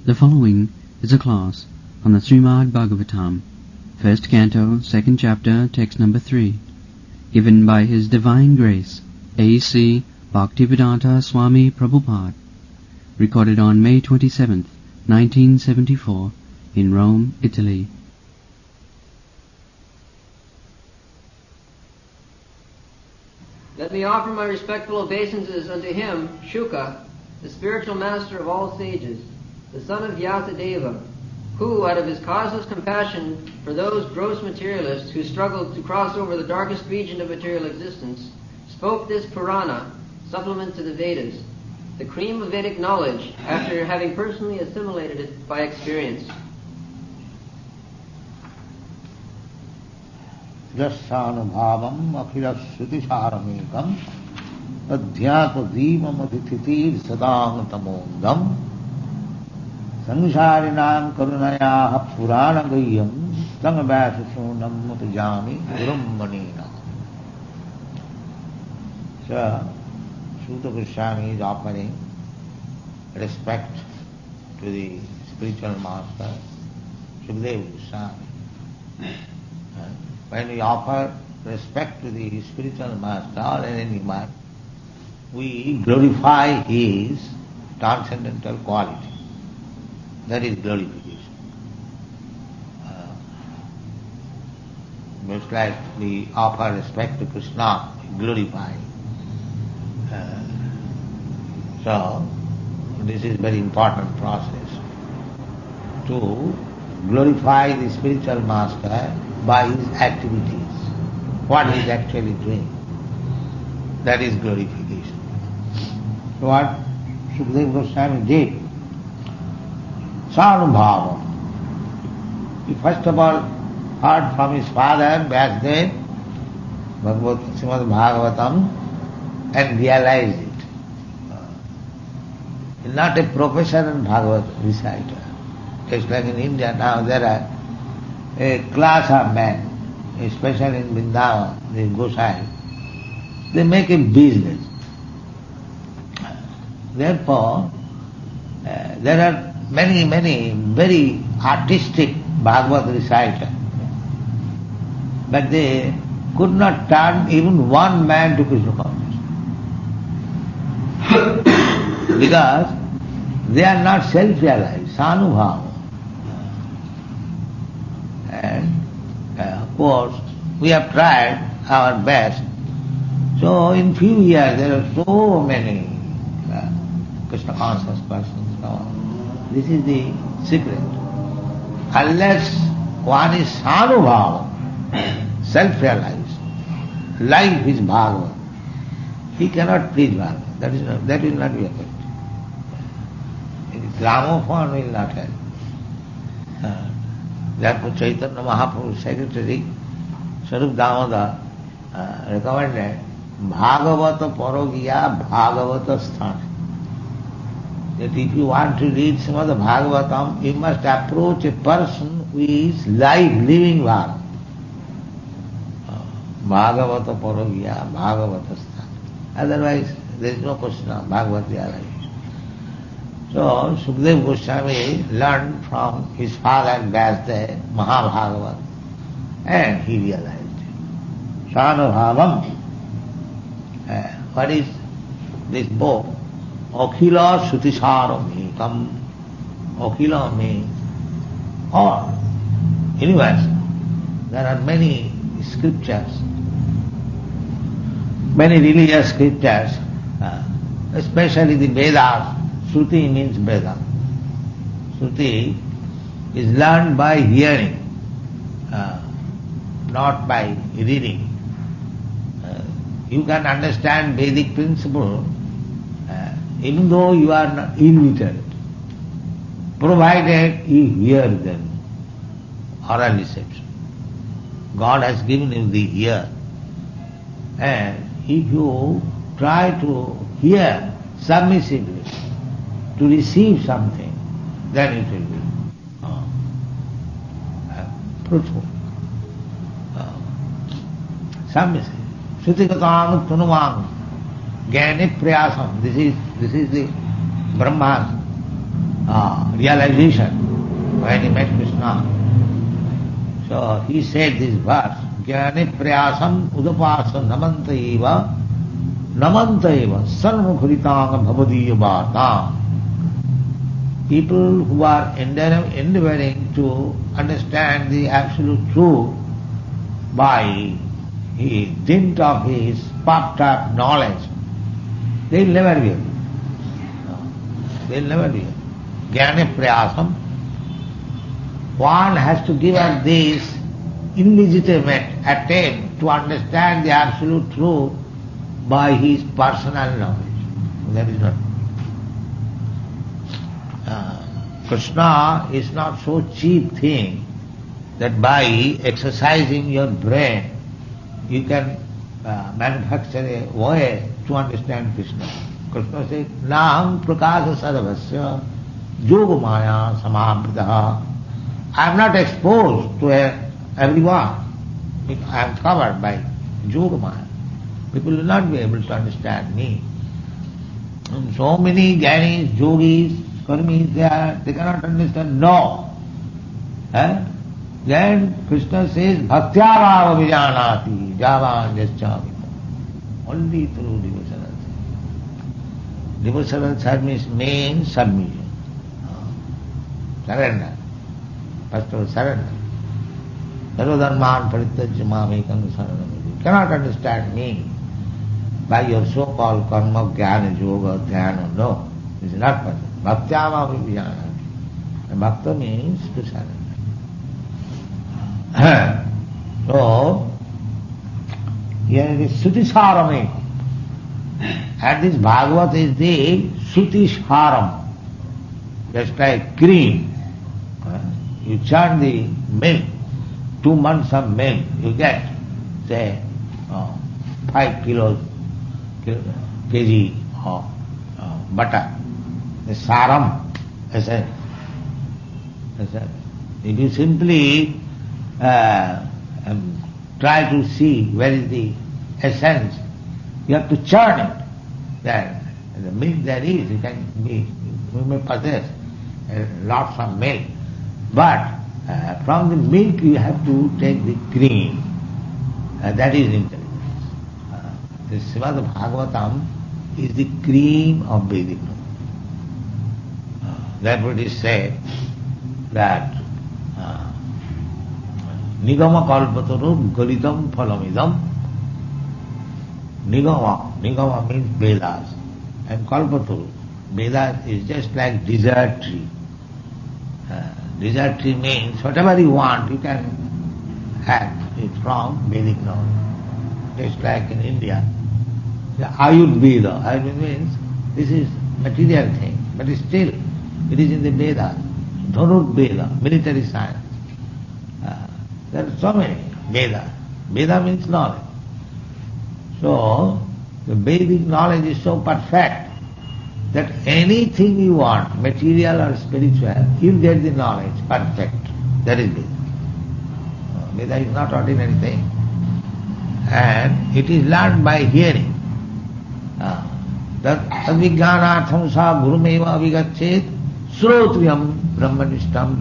The following is a class on the Srimad Bhagavatam, first canto, second chapter, text number 3, given by His Divine Grace, A.C. Bhaktivedanta Swami Prabhupada, recorded on May 27th, 1974, in Rome, Italy. Let me offer my respectful obeisances unto him, Shuka, the spiritual master of all sages, the son of Vyasadeva, who, out of his causeless compassion for those gross materialists who struggled to cross over the darkest region of material existence, spoke this Purana, supplement to the Vedas, the cream of Vedic knowledge, after having personally assimilated it by experience. Yasyanubhavam akhilas shrutisharamekam adhyata devam adhititir sadangamtamondam samsarinam karunaya purana gayyam sangabhasashonam mutajami gurum. So, Sutta Goswami is offering respect to the spiritual master, Sukadeva Goswami. When we offer respect to the spiritual master or anyone, we glorify his transcendental quality. That is glorification. Just like we offer respect to Krishna, we glorify. So, this is a very important process to glorify the spiritual master by his activities, what he is actually doing. That is glorification. So what Sukadeva Goswami did, Sanubhava. He first of all heard from his father, Vyasdev, Srimad Bhagavatam, and realized it. He is not a professional Bhagavat reciter. Just like in India now there are a class of men, especially in Vrindavan, the Gosai, they make a business. Therefore, there are many very artistic Bhagavad reciters, but they could not turn even one man to Krishna consciousness. Because they are not self-realized, sanubhava. And of course, we have tried our best. So in few years there are so many Krishna conscious persons. So this is the secret. Unless one is sanubhava, self-realized, life is Bhagavad, he cannot preach Bhagavad. That will not be effective. Gramophone will not help. Therefore Chaitanya Mahaprabhu's secretary, Sarup Damodar, recommended Bhagavata Parogiya Bhagavata Sthana. That if you want to read Srimad Bhagavatam, you must approach a person who is living Bhagavad. Bhagavata Parogiya Bhagavata Sthana. Otherwise, there is no question of Bhagavad realization. So, Sukadeva Goswami learned from his father Vyasdev, Mahabhagavat, and he realized it. Sanubhavam. What is this book? Akhila Shrutisharamekam. Akhila means all, universal. There are many scriptures, many religious scriptures, especially the Vedas. Shruti means Veda. Shruti is learned by hearing, not by reading. You can understand Vedic principle even though you are not illiterate, provided you hear them, oral reception. God has given you the ear, and if you try to hear submissively, to receive something, then it will be fruitful. Submissive. Shrutikatam tunumam jnani prayasam. This is the Brahman. realization when he met Krishna. So he said this verse, Jnani prayasam udapasa namantaiva sarvakhuritanga bhavadiya bhatam. People who are endeavoring to understand the absolute truth by the dint of his puffed up knowledge, they will never be able. They will never be able. Jnani prayasam. One has to give up this illegitimate attempt to understand the absolute truth by his personal knowledge. That is not. Krishna is not so cheap thing that by exercising your brain you can manufacture a way to understand Krishna. Krishna says, Naham prakasa sarvasya yogamaya samabhritaha. I am not exposed to everyone. I am covered by yogamaya. People will not be able to understand me. And so many jnanis, yogis, karmis, they cannot understand. No. Then Krishna says, bhaktya vijanati javan jaschami. Only through devotional service. Devotional service means submission. Surrender. First of all, surrender. Sarvadharman parityajya mamekam saranam. You cannot understand me by your so-called karma, jnana, yoga, dhyana. No, this is not possible. Bhaktya vijanati. And bhakta means to surrender. So, here it is Sruti-saram. And this Bhagavat is the Sruti-saram. Just like cream. You churn the milk, 2 months of milk, you get, say, 5 kg of butter. The saram, essence. If you simply try to see where is the essence, you have to churn it. Then the milk there is, you may possess lots of milk. But from the milk you have to take the cream. That is intelligence. The Srimad Bhagavatam is the cream of Vedic knowledge. Therefore it is said that Nigama kalpataru galitam phalamidam. Nigama means Vedas. And kalpataru, Vedas is just like desert tree. Desert tree means whatever you want, you can have it from Vedic knowledge. Just like in India, the Ayurveda. Ayurveda means this is material thing, but still it is in the Vedas. Dhanurveda, military science. There are so many Vedas. Veda means knowledge. So, the Vedic knowledge is so perfect that anything you want, material or spiritual, you get the knowledge perfect. That is Veda. Veda is not ordinary thing. And it is learned by hearing. Tadvijnanatham sa gurumeva avigachet srotriyam brahmanishtam.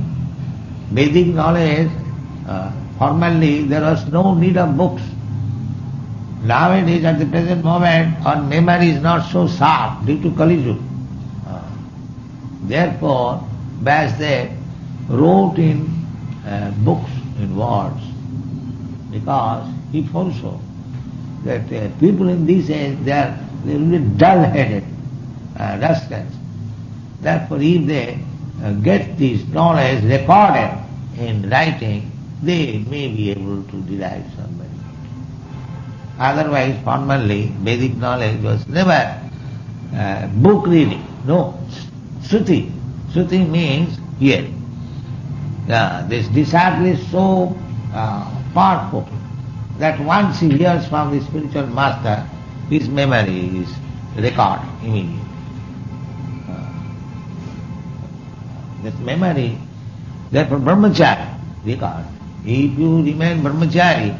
Vedic knowledge, formerly there was no need of books. Nowadays, at the present moment, our memory is not so sharp due to Kali Yuga. Therefore, Vyasdev wrote in books, in words, because he foresaw that people in this age, they are really dull-headed, rascals. Therefore, if they get this knowledge recorded in writing, they may be able to derive some benefit. Otherwise, formerly, Vedic knowledge was never book reading. No, Shruti. Shruti means hearing. This disciple is so powerful that once he hears from the spiritual master, his memory is recorded immediately. That memory, therefore brahmachari, record. If you remain brahmachari,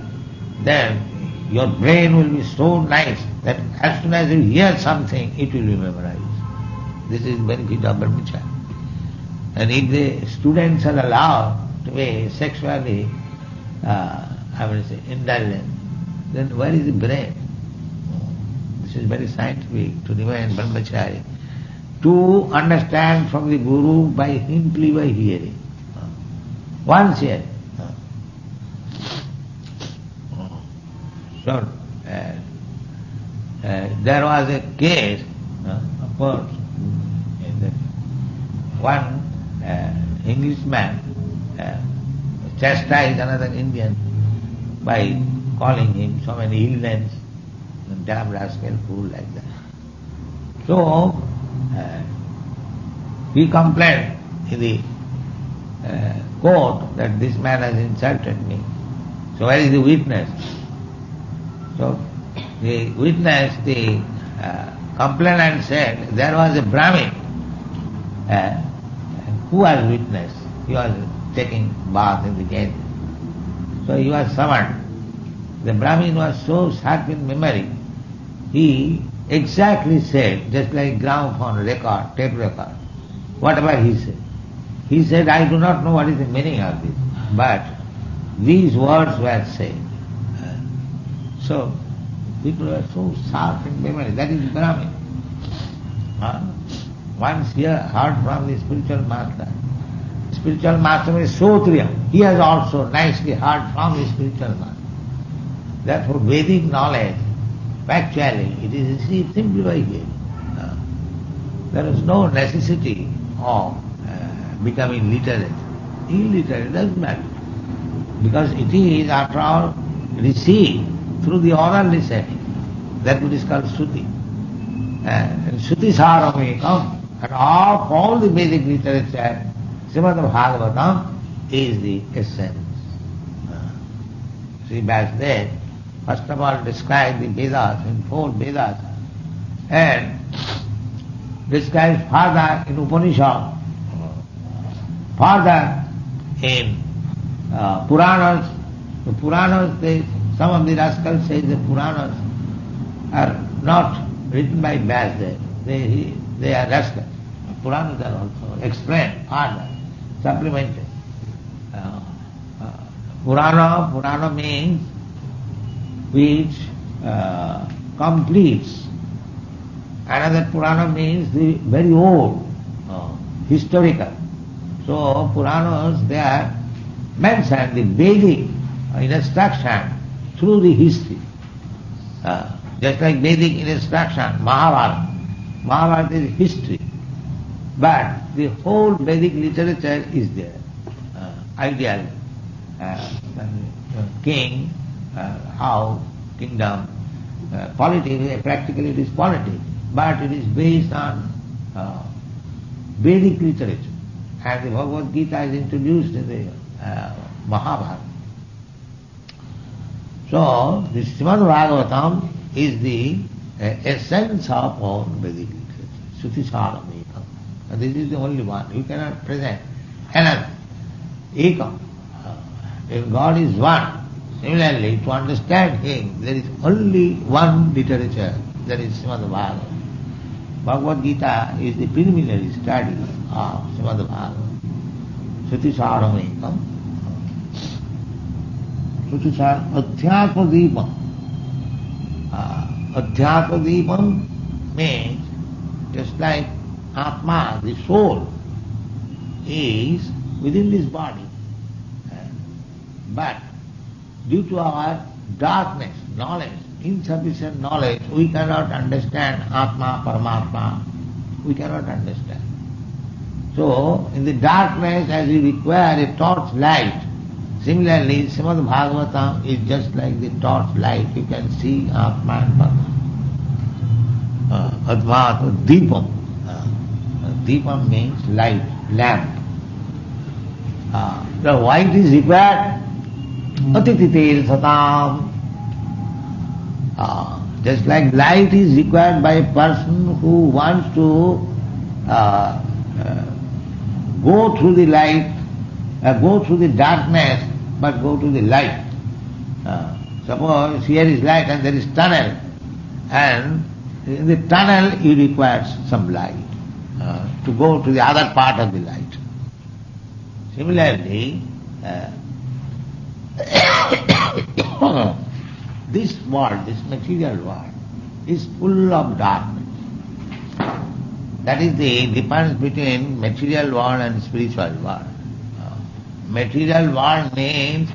then your brain will be so nice that as soon as you hear something, it will be memorized. This is the benefit of brahmachari. And if the students are allowed to be sexually, indulgent, then where is the brain? This is very scientific to remain brahmachari. To understand from the Guru by simply by hearing. Once hearing. So, there was a case, of course, one Englishman chastised another Indian by calling him so many ill names, damn rascal, fool, like that. So, he complained in the court that this man has insulted me. So where is the witness? So the witness, the complainant said, there was a Brahmin who was witness. He was taking bath in the gate. So he was summoned. The Brahmin was so sharp in memory, he exactly said, just like gramophone record, tape record, whatever he said. He said, I do not know what is the meaning of this, but these words were said. So, people are so sharp in memory. That is Brahmin. Once he heard from the spiritual master. Spiritual master is Sotriya. He has also nicely heard from the spiritual master. Therefore, Vedic knowledge, factually, it is received simply by hearing. There is no necessity of becoming literate. Illiterate doesn't matter. Because it is, after all, received through the oral listening. That which is called Shruti. And Shruti Sarami comes. And of all the Vedic literature, Srimad Bhagavatam is the essence. Sri Vasudev first of all described the Vedas in 4 Vedas and describes further in Upanishad, further in Puranas. The Puranas, some of the rascals say the Puranas are not written by Vasudev. They are rascals. Puranas are also explained, further, supplemented. Purana means which completes. Another Purana means the very old, historical. So Puranas, they are mentioned the Vedic instruction through the history. Just like Vedic instruction, Mahabharata. Mahabharata is history. But the whole Vedic literature is there. Ideal. King, how, kingdom, politics, practically it is politics, but it is based on Vedic literature. And the Bhagavad Gita is introduced in the Mahabharata. So, the Srimad Bhagavatam is the essence of all Vedic literature. Shruti Saramekam. And this is the only one. You cannot present another. Ekam. If God is one, similarly, to understand Him, there is only one literature, that is Srimad Bhagavatam. Bhagavad Gita is the preliminary study of Srimad Bhagavatam. Shruti Saramekam. Shruti Saram, Adhyatma Deepam. Adhyatma Deepam means just like Atma, the soul, is within this body. But due to our darkness, knowledge, insufficient knowledge, we cannot understand Atma, Paramatma. We cannot understand. So, in the darkness, as we require a torch light, similarly, Srimad Bhagavatam is just like the torch light. You can see Atma and Paramatma. Advaita, Deepam. Deepam means light, lamp. The white is required. Atititir satam. Just like light is required by a person who wants to go through the light, go through the darkness, but go to the light. Suppose here is light and there is tunnel, and in the tunnel you require some light to go to the other part of the light. Similarly, this world, this material world, is full of darkness. That is the difference between material world and spiritual world. Material world means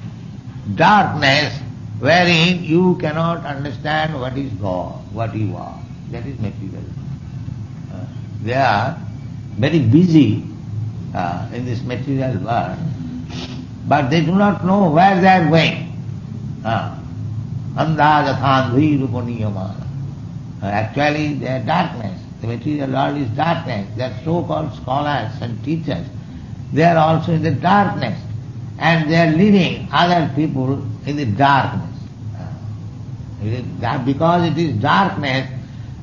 darkness wherein you cannot understand what is God, what you are. That is material. They are very busy in this material world, but they do not know where they are going. Andhajathandhi rupaniyamana. Actually, they are darkness. The material world is darkness. They are so-called scholars and teachers. They are also in the darkness, and they are leading other people in the darkness. Because it is darkness,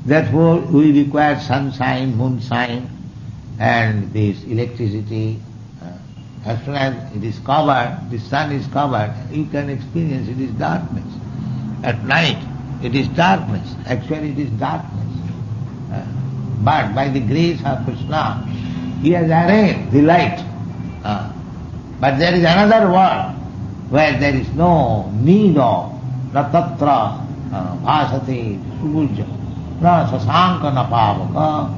therefore we require sunshine, moonshine, and this electricity. As soon as it is covered, the sun is covered, you can experience it is darkness. At night, it is darkness. Actually, it is darkness. But by the grace of Krishna, He has arranged the light. But there is another world where there is no need of na tatra bhasati subujya na sasanka na pavaka.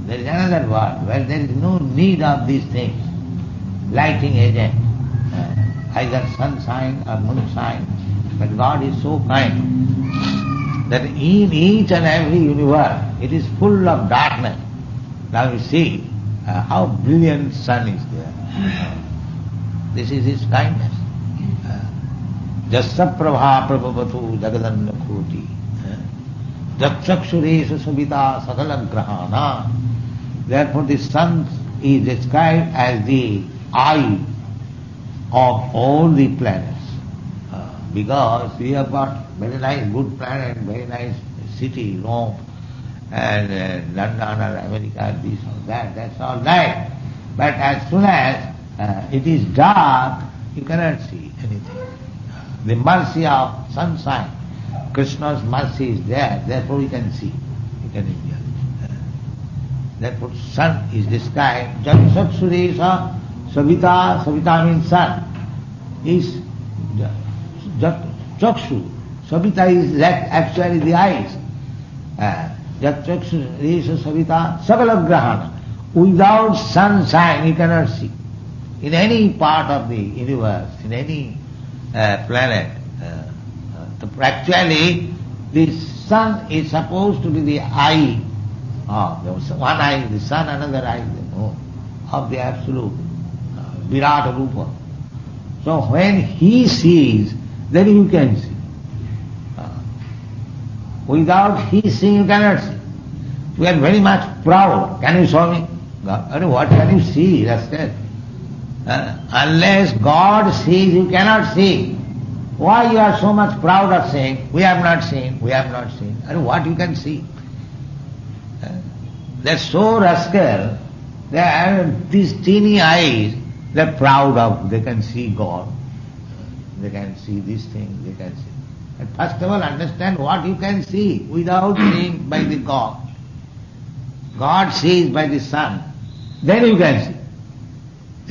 There is another world where there is no need of these things, lighting agent, either sunshine or moonshine. But God is so kind that in each and every universe it is full of darkness. Now you see how brilliant sun is there. This is His kindness. Jasya prabha prabhavatu jagadanna koti. Jakshakshuresha sabita sakala grahana. Therefore the sun is described as the eye of all the planets. Because we have got very nice good planet, very nice city, Rome, and London or America, this or that, that's all right. But as soon as it is dark, you cannot see anything. The mercy of sunshine, Krishna's mercy is there, therefore you can see, you can enjoy. Therefore sun is described, Jakshakshuresha Savita, Savita means sun, is Chakshu. Savita is actually the eyes. Chakshu Resha Savita Sakala Grahana. Without sunshine you cannot see. In any part of the universe, in any planet, actually the sun is supposed to be the eye of one eye, the sun, another eye, the moon, of the absolute Virat Rupa. So when he sees, then you can see. Without he seeing, you cannot see. We are very much proud. Can you show me? God, what can you see? That's it. Unless God sees, you cannot see. Why you are so much proud of saying, we have not seen, we have not seen? And what you can see? They're so rascal, they have these teeny eyes, they're proud of, they can see God. They can see these things, they can see. But first of all, understand what you can see without seeing by the God. God sees by the sun. Then you can see.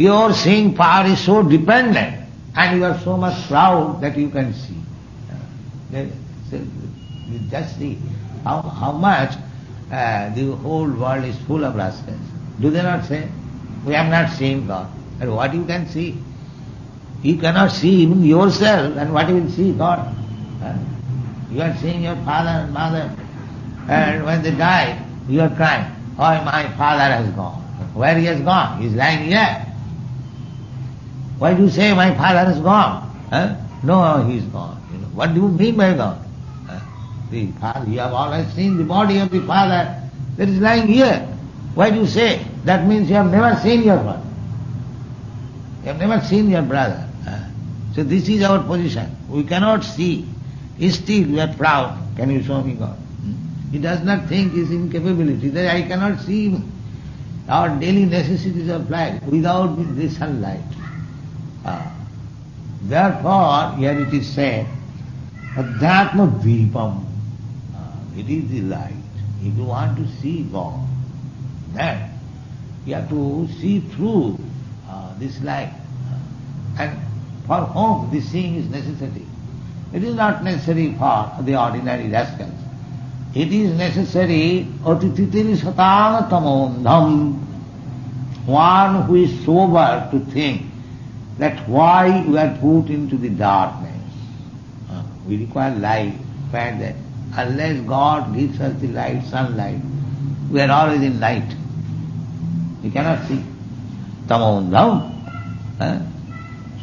Your seeing power is so dependent, and you are so much proud that you can see. You just see how much the whole world is full of rascals. Do they not say, we have not seen God? And what you can see? You cannot see even yourself, and what you will see God? You are seeing your father and mother, and when they die, you are crying, oh, my father has gone. Where he has gone? He is lying here. Why do you say my father has gone? No, he is gone. What do you mean by gone? The father, you have always seen the body of the father that is lying here. Why do you say? That means you have never seen your father. You have never seen your brother. So this is our position. We cannot see. Still we are proud. Can you show me God? He does not think his incapability, that I cannot see him. Our daily necessities of life without the sunlight. Therefore, here it is said, Adhyatma Dvipam. It is the light. If you want to see God, then you have to see through this life. And for whom this seeing is necessary? It is not necessary for the ordinary rascals. It is necessary atititiri satana tamondham, one who is sober to think that why we are put into the darkness. We require light, fact that unless God gives us the light, sunlight, we are always in night. We cannot see. Tamondham.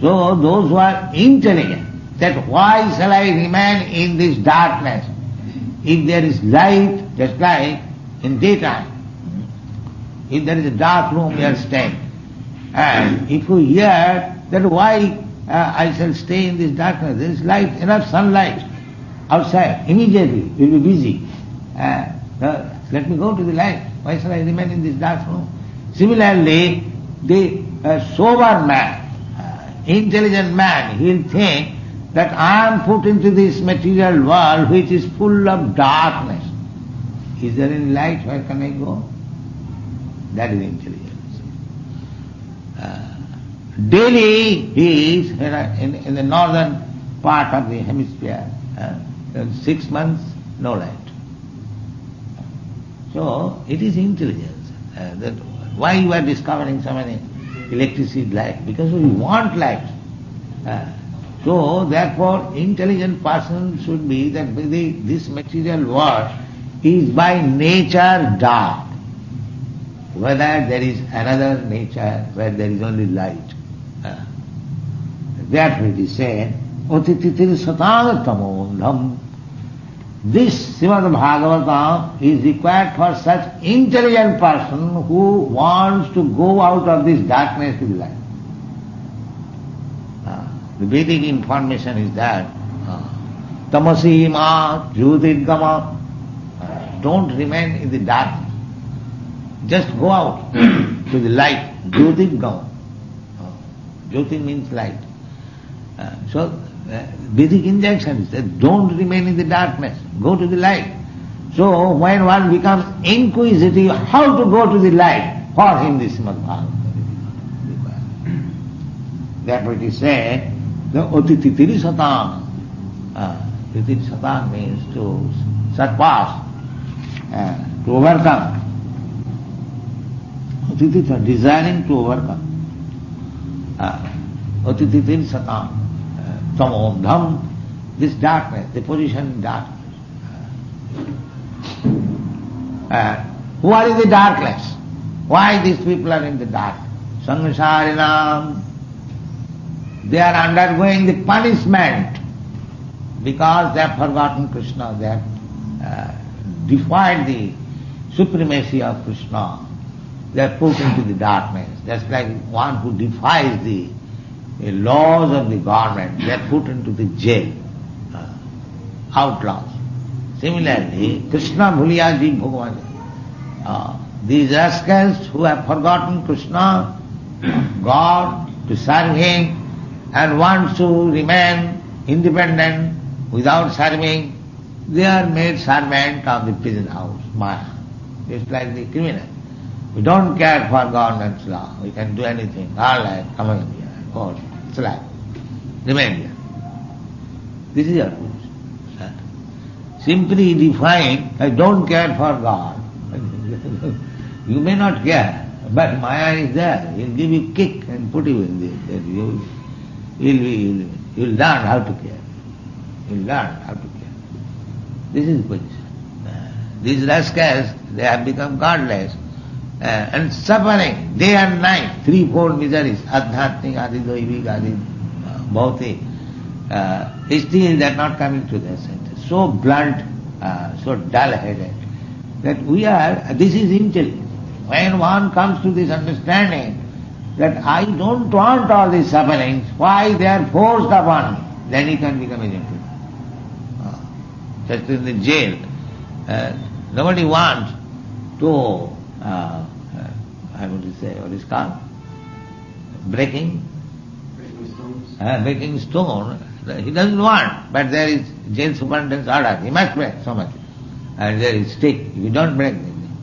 So those who are intelligent, that why shall I remain in this darkness? If there is light, just like in daytime, if there is a dark room we are staying, and if we hear that why I shall stay in this darkness, there is light, enough sunlight outside, immediately we will be busy. Let me go to the light, why shall I remain in this dark room? Similarly, the sober man, intelligent man, he will think that I am put into this material world which is full of darkness. Is there any light? Where can I go? That is intelligence. Delhi is in the northern part of the hemisphere. 6 months, no light. So it is intelligence. That why you are discovering so many electricity light? Because we want light. So therefore intelligent person should be that this material world is by nature dark. Whether there is another nature where there is only light. Therefore it is said, Otititir satanatamondham. This Srimad Bhagavatam is required for such intelligent person who wants to go out of this darkness to the light. The Vedic information is that tamasi ma jyotirgama. Don't remain in the dark. Just go out to the light. Jyotirgama. Jyoti means light. So Vedic injunction is that don't remain in the darkness. Go to the light. So when one becomes inquisitive how to go to the light, for him this Srimad Bhagavatam. Therefore it is said, the otititiri satam. Titiri satam means to surpass, to overcome. Otititiri, desiring to overcome. Otititiri satam. Tamondham, this darkness, the position in darkness. Who are in the darkness? Why these people are in the dark? Samsarinam. They are undergoing the punishment because they have forgotten Krishna, they have defied the supremacy of Krishna. They are put into the darkness. That's like one who defies the laws of the government, they are put into the jail, outlaws. Similarly, Krishna Bhuliya Ji Bhagavan. These rascals who have forgotten Krishna, God, to serve Him, and want to remain independent without serving, they are made servant of the prison house, Maya. Just like the criminal. We don't care for government's law. We can do anything. All right, come in here. Go, slack. Remain here. This is your position. Simply define, I don't care for God. You may not care, but Maya is there. He'll give you kick and put you in this. You'll learn how to care. You'll learn how to care. This is the position. These rascals, they have become godless and suffering day and night, threefold miseries, adhyatmik, adi doivik, adi bhautik. Still they are not coming to their senses. So blunt, so dull-headed, that this is intelligence. When one comes to this understanding that I don't want all these sufferings, why they are forced upon me, then he can become a gentleman. Just in the jail, nobody wants to, I want to say, what is called? Breaking stone. He doesn't want, but there is jail superintendent's order. He must break so much. And there is stick. If you don't break,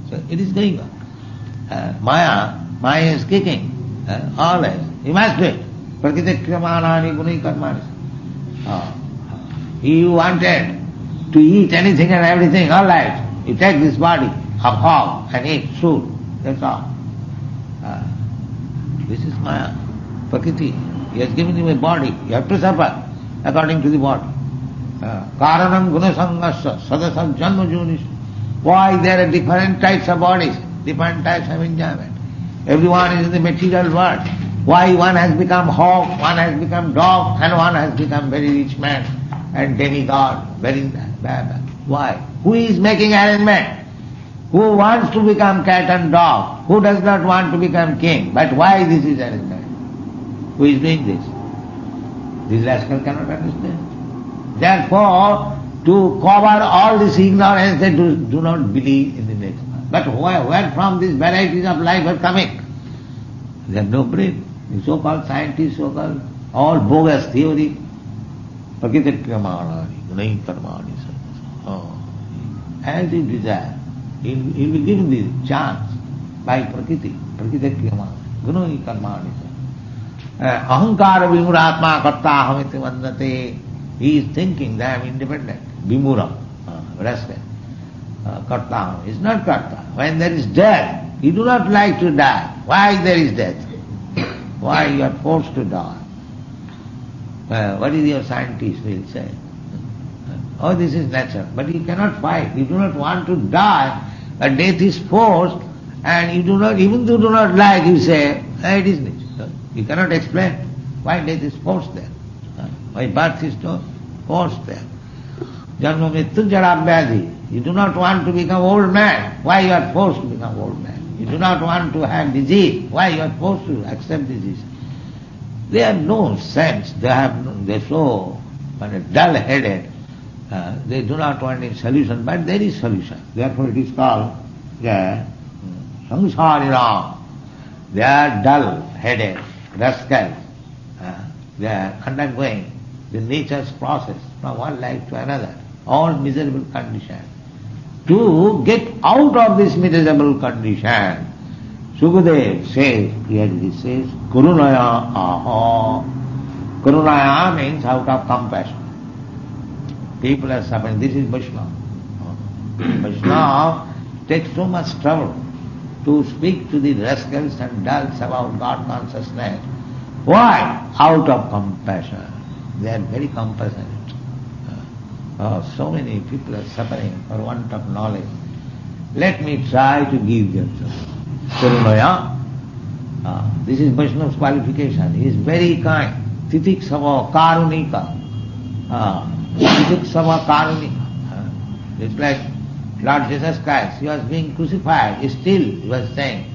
so it is going on. Maya is kicking. Always. You must do it. Prakriti kriyamanani gunai karmani. You wanted to eat anything and everything, all right. You take this body of hog and eat food. That's all. This is Maya. Prakriti. He has given you a body. You have to suffer according to the body. Karanam gunasangasya sadasam janma junis. Why there are different types of bodies, different types of enjoyment. Everyone is in the material world. Why one has become hog, one has become dog, and one has become very rich man and demigod, very bad. Why? Who is making arrangement? Who wants to become cat and dog? Who does not want to become king? But why this is arrangement? Who is doing this? This rascal cannot understand. Therefore, to cover all this ignorance, they do not believe in the next one. But where from these varieties of life are coming? They have no brain. The so-called scientists, so-called all bogus theory. Prakriti kriyamanani gunai karmani. As you desire, he will be given the chance by Prakriti kriyamani gunai karmani. Ahankara vimuratma karta ahamiti vandate. He is thinking that I am independent. Vimuram, rascal. Karta is not karta. When there is death, you do not like to die. Why there is death? Why you are forced to die? What is your scientist will say? Oh, this is nature. But you cannot fight. You do not want to die. But death is forced, and you do not, even though you do not like, you say, it is nature. You cannot explain why death is forced there. Why birth is forced there. Janma mrityu jara vyadhi. You do not want to become old man. Why you are forced to become old man? You do not want to have disease. Why you are forced to accept disease? They have no sense. They are so dull-headed. They do not want any solution, but there is solution. Therefore it is called samsarina. They are dull-headed rascals. They are undergoing the nature's process from one life to another, all miserable condition. To get out of this miserable condition, Sukadev says, here he says, Karunaya aha. Karunaya means out of compassion. People are suffering. This is Vaishnava. Vaishnava takes so much trouble to speak to the rascals and dulls about God consciousness. Why? Out of compassion. They are very compassionate. So many people are suffering for want of knowledge. Let me try to give them some. Karunaya. This is Vaishnava's qualification. He is very kind. Titiksava karunika. Titiksava karunika. It's like Lord Jesus Christ. He was being crucified. Still he was saying,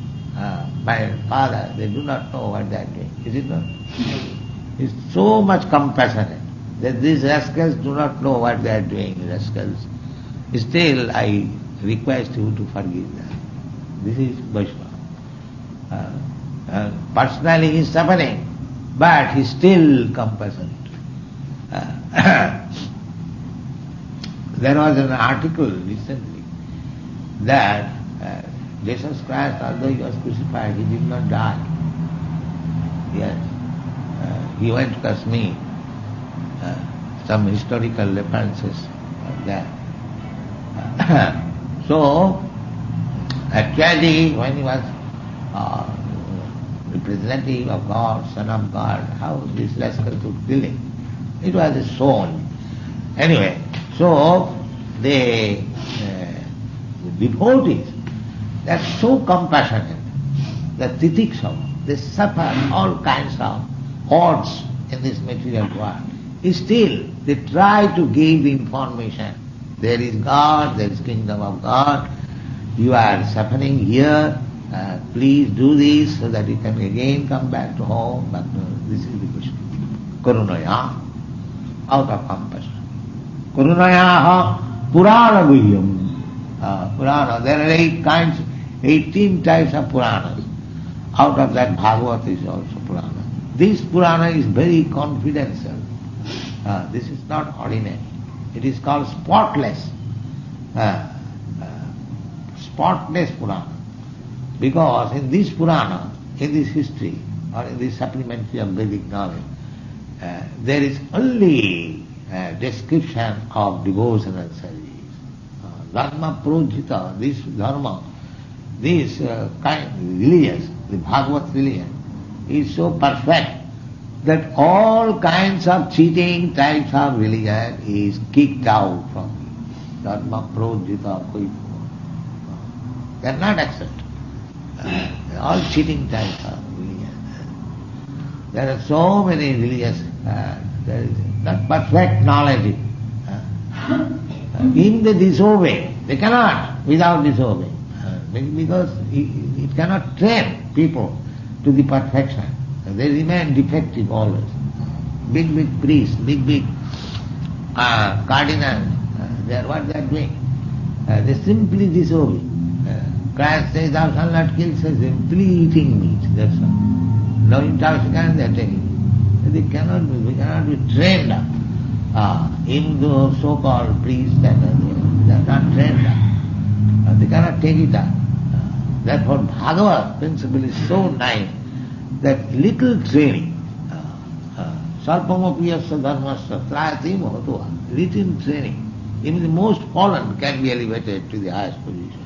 my Father, they do not know what they are doing. Is it not? He is so much compassionate that these rascals do not know what they are doing, rascals. Still I request you to forgive them. This is Vaishnava. Personally he is suffering, but he is still compassionate. There was an article recently that Jesus Christ, although he was crucified, he did not die. Yes. He went to Kashmir. Some historical references are there. So, actually, when he was representative of God, Son of God, how this rascal could kill him? It was a soul. Anyway, so the devotees, they are so compassionate, the titiksava, they suffer all kinds of hordes in this material world. Still, they try to give information. There is God, there is kingdom of God. You are suffering here. Please do this so that you can again come back to home. But this is the question. Karunaya, out of compassion. Karunaya Purana Guhyam. Purana, there are 18 types of Puranas. Out of that Bhagavad is also Purana. This Purana is very confidential. This is not ordinary. It is called spotless. Spotless Purana. Because in this Purana, in this history, or in the supplementary of Vedic knowledge, there is only a description of devotional service. Dharma projita, this dharma, this kind religious, the Bhagavad religion, is so perfect that all kinds of cheating types of religion is kicked out from it. Dharma projita, they are not accepted. All cheating types of religion. There are so many religious, there is not perfect knowledge. In the disobey, they cannot without disobeying, because it cannot train people to the perfection. They remain defective always. Big priests, big cardinals, what they are doing? They simply disobey. Christ says, thou shalt not kill, says simply eating meat, that's all. No intoxicant they are taking. We cannot be trained up. In the so-called priests and they are not trained up. They cannot take it up. Therefore Bhagavad principle is so nice that little training, sarpamapiyasya dharmasya trayati mahatva, little training, even the most fallen can be elevated to the highest position.